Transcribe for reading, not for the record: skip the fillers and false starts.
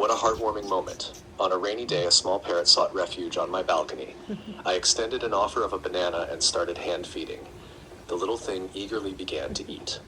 What a heartwarming moment. On a rainy day, a small parrot sought refuge on my balcony. I extended an offer of a banana and started hand feeding. The little thing eagerly began to eat.